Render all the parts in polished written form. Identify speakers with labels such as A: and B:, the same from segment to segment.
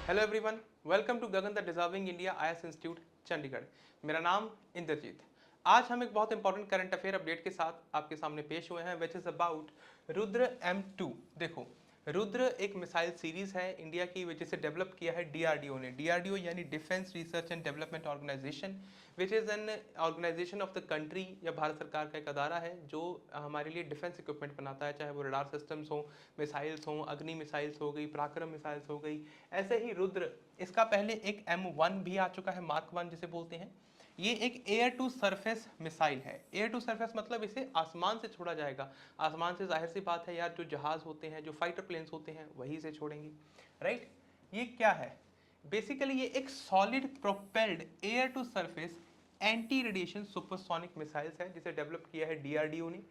A: Hello everyone, welcome to Gagan the deserving India IAS institute Chandigarh. मेरा नाम इंद्रजीत। आज हम एक बहुत इंपॉर्टेंट करंट अफेयर अपडेट के साथ आपके सामने पेश हुए हैं, which is about Rudra M2। देखो, रुद्र एक मिसाइल सीरीज है इंडिया की, विच इसे डेवलप किया है डीआरडीओ ने। डीआरडीओ यानी defence research and development organisation, which is an organisation of the country, या भारत सरकार का एक अदारा है जो हमारे लिए डिफेंस इक्विपमेंट बनाता है, चाहे वो रडार सिस्टम्स हो, मिसाइल्स हो, अग्नि मिसाइल्स हो गई, पराक्रम मिसाइल्स हो गई। ऐसे ही रुद्र, इसका पहले एक M1 भी आ चुका है, मार्क 1 जिसे बोलते हैं। ये एक एयर टू सरफेस मिसाइल है। एयर टू सरफेस मतलब इसे आसमान से छोड़ा जाएगा। आसमान से जाहिर सी बात है यार, जो जहाज होते हैं, जो फाइटर प्लेन्स होते हैं, वही से छोड़ेंगे, राइट। ये क्या है? बेसिकली ये एक solid propelled air to surface anti radiation supersonic missiles है, जिसे डेवलप किया है डीआरडीओ ने,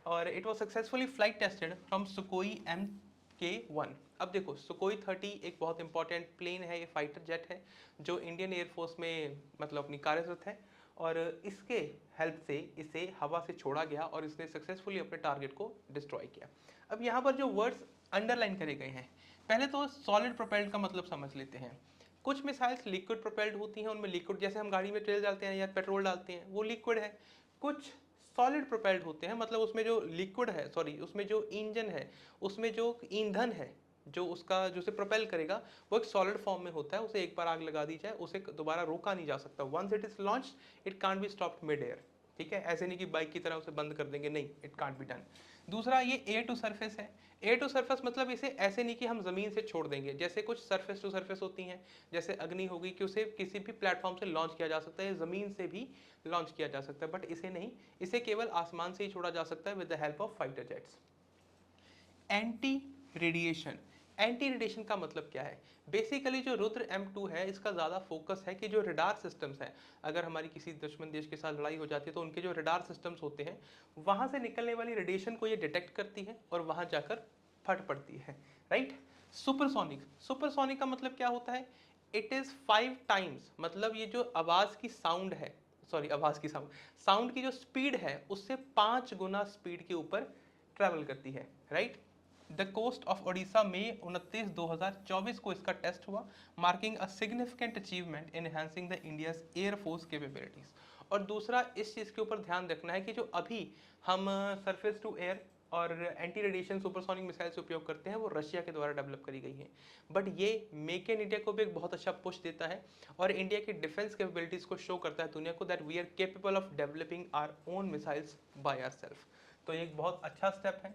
A: और it was successfully flight tested from Sukhoi MK1। अब देखो, सुकोई 30 एक बहुत इंपॉर्टेंट प्लेन है, ये फाइटर जेट है जो इंडियन एयरफोर्स में मतलब अपनी कार्यरत है, और इसके हेल्प से इसे हवा से छोड़ा गया और इसने सक्सेसफुली अपने टारगेट को डिस्ट्रॉय किया। अब यहाँ पर जो वर्ड्स अंडरलाइन करे गए हैं, पहले तो सॉलिड प्रोपेल्ड का मतलब समझ लेते हैं। कुछ मिसाइल्स लिक्विड प्रोपेल्ड होती हैं, उनमें लिक्विड, जैसे हम गाड़ी में तेल डालते हैं या पेट्रोल डालते हैं, वो लिक्विड है। कुछ सॉलिड प्रोपेल्ड होते हैं, मतलब उसमें जो लिक्विड है, सॉरी, उसमें जो इंजन है, उसमें जो ईंधन है, जो उसका जो उसे प्रोपेल करेगा, वो एक सॉलिड फॉर्म में होता है। उसे एक बार आग लगा दी जाए, उसे दोबारा रोका नहीं जा सकता। Once it is launch, it can't be stopped mid air. ठीक है, ऐसे नहीं कि बाइक की तरह उसे बंद कर देंगे, नहीं, इट कांट बी डन। दूसरा, ये एयर टू सरफेस है। एयर टू सरफेस मतलब इसे ऐसे नहीं कि हम जमीन से छोड़ देंगे, जैसे कुछ सरफेस टू सरफेस होती हैं, जैसे अग्नि होगी, कि उसे किसी भी प्लेटफॉर्म से लॉन्च किया जा सकता है, जमीन से भी लॉन्च किया जा सकता है, बट इसे नहीं, इसे केवल आसमान से ही छोड़ा जा सकता है with the help of fighter jets. Anti radiation. Anti radiation का मतलब क्या है? बेसिकली जो रुद्र M2 है, इसका ज़्यादा फोकस है कि जो रडार सिस्टम्स हैं, अगर हमारी किसी दुश्मन देश के साथ लड़ाई हो जाती है तो उनके जो रडार सिस्टम्स होते हैं, वहाँ से निकलने वाली रेडिएशन को ये डिटेक्ट करती है और वहाँ जाकर फट पड़ती है, राइट। सुपरसोनिक। सुपरसोनिक का मतलब क्या होता है? इट इज़ 5 टाइम्स, मतलब ये जो आवाज़ की साउंड है, सॉरी, आवाज़ की साउंड की जो स्पीड है, उससे 5 गुना स्पीड के ऊपर ट्रैवल करती है, right. The coast of Odisha में 29/2024 को इसका टेस्ट हुआ, marking a significant achievement in enhancing the India's air force capabilities. और दूसरा, इस चीज़ के ऊपर ध्यान रखना है कि जो अभी हम सरफेस टू एयर और एंटी रेडिएशन सुपरसोनिक मिसाइल से उपयोग करते हैं, वो रशिया के द्वारा डेवलप करी गई हैं, बट ये मेक इन इंडिया को भी एक बहुत अच्छा पुश देता है और इंडिया की डिफेंस कैपेबिलिटीज़ को शो करता है दुनिया को, that we are capable of developing our own missiles by our self. तो ये एक बहुत अच्छा स्टेप है।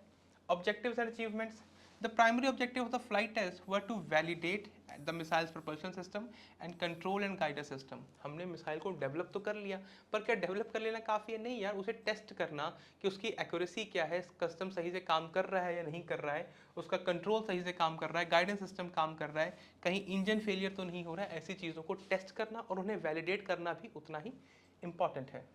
A: Objectives and achievements. The primary objective of the flight test were to validate the missile's propulsion system and control and guidance system. हमने missile को develop तो कर लिया, पर क्या डेवलप कर लेना काफ़ी है? नहीं यार, उसे टेस्ट करना कि उसकी एक्यूरेसी क्या है, कस्टम सही से काम कर रहा है या नहीं कर रहा है, उसका कंट्रोल सही से काम कर रहा है, गाइडेंस सिस्टम काम कर रहा है, कहीं इंजन फेलियर तो नहीं हो रहा है, ऐसी चीज़ों को टेस्ट करना और उन्हें वैलिडेट करना भी उतना ही इंपॉर्टेंट है।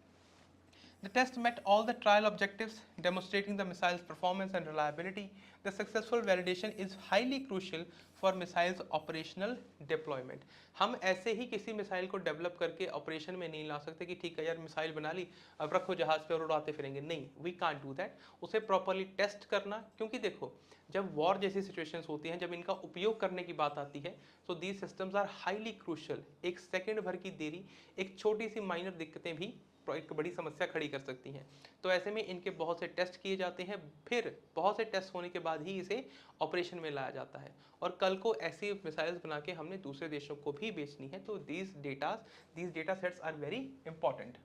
A: The test met all the trial objectives, demonstrating the missile's performance and reliability. The successful validation is highly crucial for missiles operational deployment. हम ऐसे ही किसी मिसाइल को डेवलप करके ऑपरेशन में नहीं ला सकते कि ठीक है यार, मिसाइल बना ली, अब रखो जहाज पे और उड़ाते फिरेंगे, नहीं, वी कांट डू दैट। उसे प्रॉपरली टेस्ट करना, क्योंकि देखो, जब वॉर जैसी सिचुएशंस होती हैं, जब इनका उपयोग करने की बात आती है, तो these systems are highly crucial. एक सेकेंड भर की देरी, एक छोटी सी माइनर दिक्कतें भी एक बड़ी समस्या खड़ी कर सकती हैं। तो ऐसे में इनके बहुत से टेस्ट किए जाते हैं, फिर बहुत से टेस्ट होने के बाद ही इसे ऑपरेशन में लाया जाता है, और कल को ऐसी मिसाइल्स बना के हमने दूसरे देशों को भी बेचनी है। तो these data sets are very important.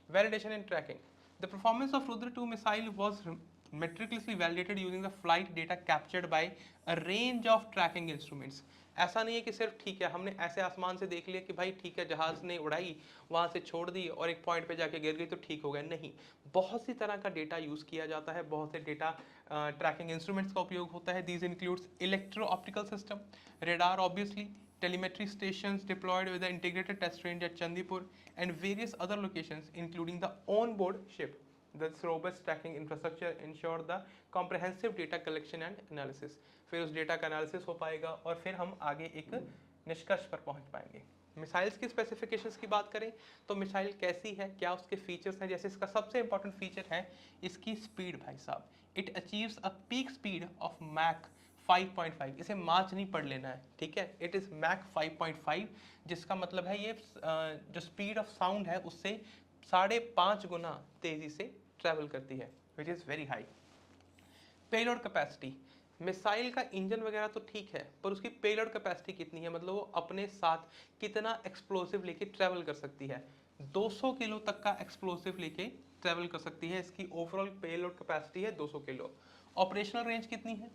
A: Validation and tracking. The performance of Rudra 2 missile was meticulously validated using the flight data captured by a range of tracking instruments. ऐसा नहीं है कि सिर्फ ठीक है हमने ऐसे आसमान से देख लिया कि भाई ठीक है, जहाज ने उड़ाई, वहाँ से छोड़ दी और एक पॉइंट पे जाके गिर गई तो ठीक हो गया, नहीं। बहुत सी तरह का डेटा यूज़ किया जाता है, बहुत से डेटा ट्रैकिंग इंस्ट्रूमेंट्स का उपयोग होता है। These includes electro optical system, radar obviously, telemetry stations deployed with the integrated test range at Chandipur, and various other locations including the on-board ship. This robust tracking infrastructure ensure the comprehensive data collection and analysis. फिर उस data का analysis हो पाएगा और फिर हम आगे एक निष्कर्ष पर पहुंच पाएंगे। मिसाइल्स की स्पेसिफिकेशंस की बात करें तो मिसाइल कैसी है, क्या उसके फीचर्स हैं, जैसे इसका सबसे इंपॉर्टेंट फीचर है इसकी स्पीड। भाई साहब, it achieves a peak speed of Mach 5.5, इसे मार्च नहीं पढ़ लेना है, ठीक है। इट इज़ मैक 5.5, जिसका मतलब है ये जो स्पीड ऑफ साउंड है उससे 5.5 गुना तेज़ी से ट्रैवल करती है, which is very high. Payload capacity, missile का इंजन वगैरह तो ठीक है, पर उसकी पेलोड कैपेसिटी कितनी है, मतलब वो अपने साथ कितना एक्सप्लोसिव लेके ट्रैवल कर सकती है। 200 किलो तक का एक्सप्लोसिव लेके ट्रैवल कर सकती है, इसकी ओवरऑल पेलोड कैपेसिटी है 200 किलो। ऑपरेशनल रेंज कितनी है,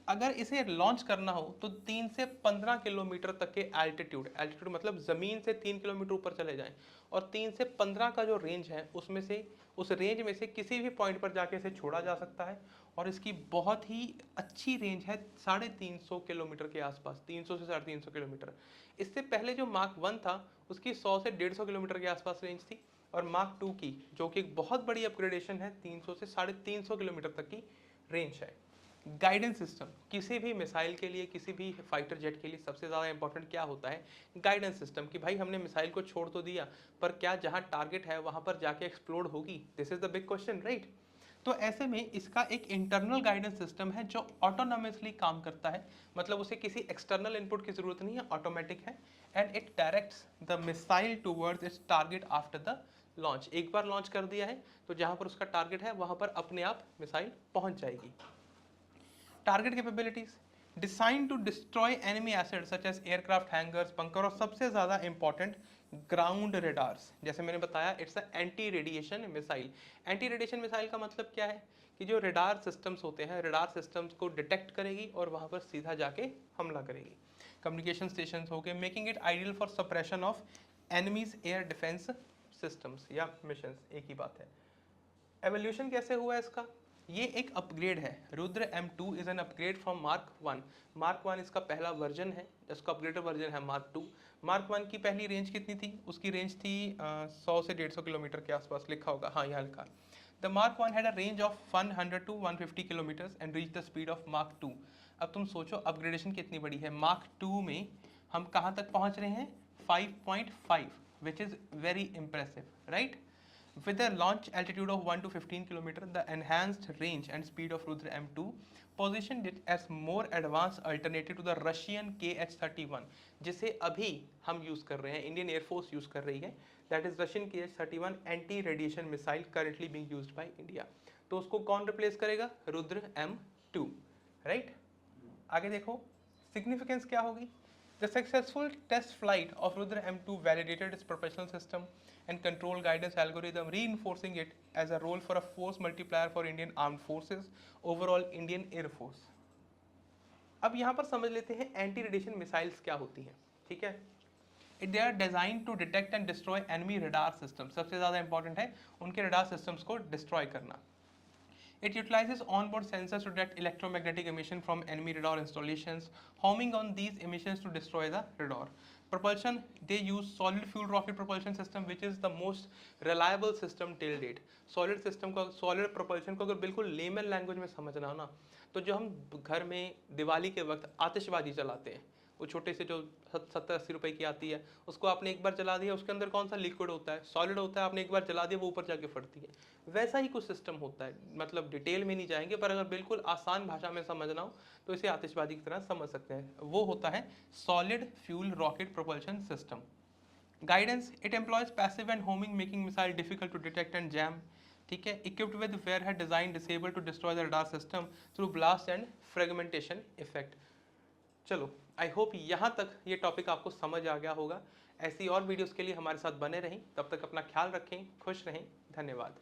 A: अगर इसे लॉन्च करना हो तो 3 से 15 किलोमीटर तक के एल्टीट्यूड मतलब ज़मीन से 3 किलोमीटर ऊपर चले जाएं, और 3 से 15 का जो रेंज है उसमें से उस रेंज में से किसी भी पॉइंट पर जाके इसे छोड़ा जा सकता है। और इसकी बहुत ही अच्छी रेंज है 350 किलोमीटर के आसपास, 300 से 350 किलोमीटर। इससे पहले जो मार्क 1 था उसकी 100 से 150 किलोमीटर के आसपास रेंज थी, और मार्क 2 की, जो कि एक बहुत बड़ी अपग्रेडेशन है, 300 से 350 किलोमीटर तक की रेंज है। गाइडेंस सिस्टम, किसी भी मिसाइल के लिए, किसी भी फाइटर जेट के लिए सबसे ज़्यादा इंपॉर्टेंट क्या होता है, गाइडेंस सिस्टम, कि भाई हमने मिसाइल को छोड़ तो दिया, पर क्या जहाँ टारगेट है वहाँ पर जाके एक्सप्लोड होगी, this is the big question, right. तो ऐसे में इसका एक इंटरनल गाइडेंस सिस्टम है जो ऑटोनॉमसली काम करता है, मतलब उसे किसी एक्सटर्नल इनपुट की जरूरत नहीं है, ऑटोमेटिक है, and it directs the missile towards its target after the launch. एक बार लॉन्च कर दिया है तो जहाँ पर उसका टारगेट है वहाँ पर अपने आप मिसाइल पहुँच जाएगी। Target capabilities, designed to destroy enemy assets such as aircraft hangars, bunker, और सबसे ज़्यादा इंपॉर्टेंट ग्राउंड रेडार्स। जैसे मैंने बताया it's a anti radiation missile. Anti radiation missile का मतलब क्या है कि जो रेडार सिस्टम्स होते हैं, रेडार सिस्टम्स को डिटेक्ट करेगी और वहाँ पर सीधा जाके हमला करेगी। कम्युनिकेशन स्टेशन हो गए, making it ideal for suppression of enemies air defence systems या मिशंस, एक ही बात है। एवोल्यूशन कैसे हुआ है इसका, ये एक अपग्रेड है। Rudra M2 is an upgrade from mark 1। Mark 1 इसका पहला वर्जन है, इसका अपग्रेडेड वर्जन है मार्क 2। मार्क 1 की पहली रेंज कितनी थी, उसकी रेंज थी 100 से 150 किलोमीटर के आसपास, लिखा होगा, हाँ यहाँ लिखा। The mark 1 had a range of 100 to 150 kilometres and reach the speed of mark 2। अब तुम सोचो अपग्रेडेशन कितनी बड़ी है, मार्क 2 में हम कहाँ तक पहुँच रहे हैं, 5.5, which is very impressive, right. With a launch altitude of 1 to 15 km, the enhanced range and speed of Rudra M2 positioned it as more advanced alternative to the Russian KH-31, जिसे अभी हम यूज़ कर रहे हैं, Indian air force use कर रही है, that is Russian KH-31 anti radiation missile currently being used by India. तो उसको कौन रिप्लेस करेगा, रुद्र M2, राइट। आगे देखो सिग्निफिकेंस क्या होगी। The successful test flight of Rudra M2 validated its propulsion system and control guidance algorithm, reinforcing it as a role for a force multiplier for Indian Armed Forces, overall Indian Air Force. अब यहाँ पर समझ लेते हैं anti radiation missiles क्या होती हैं, ठीक है। They are designed to detect and destroy enemy radar system, सबसे ज़्यादा इंपॉर्टेंट है उनके रडार सिस्टम्स को डिस्ट्रॉय करना। It utilizes onboard sensors to detect electromagnetic emission from enemy radar installations, homing on these emissions to destroy the radar. Propulsion, they use solid fuel rocket propulsion system, which is the most reliable system till date. Solid system को, solid propulsion को अगर बिल्कुल layman language में समझना हो ना, तो जो हम घर में दिवाली के वक्त आतिशबाजी चलाते हैं, वो छोटे से जो 70-80 रुपए की आती है, उसको आपने एक बार जला दिया, उसके अंदर कौन सा लिक्विड होता है, सॉलिड होता है, आपने एक बार जला दिया वो ऊपर जाके फटती है। वैसा ही कुछ सिस्टम होता है, मतलब डिटेल में नहीं जाएंगे, पर अगर बिल्कुल आसान भाषा में समझना हो तो इसे आतिशबाजी की तरह समझ सकते हैं। वो होता है solid fuel rocket propulsion system. Guidance, it employs passive and homing, making missile difficult to detect and jam, ठीक है। Equipped with warhead design disable to destroy the radar system through blast and fragmentation effect. चलो, I hope यहाँ तक ये topic आपको समझ आ गया होगा। ऐसी और वीडियोस के लिए हमारे साथ बने रहें, तब तक अपना ख्याल रखें, खुश रहें, धन्यवाद।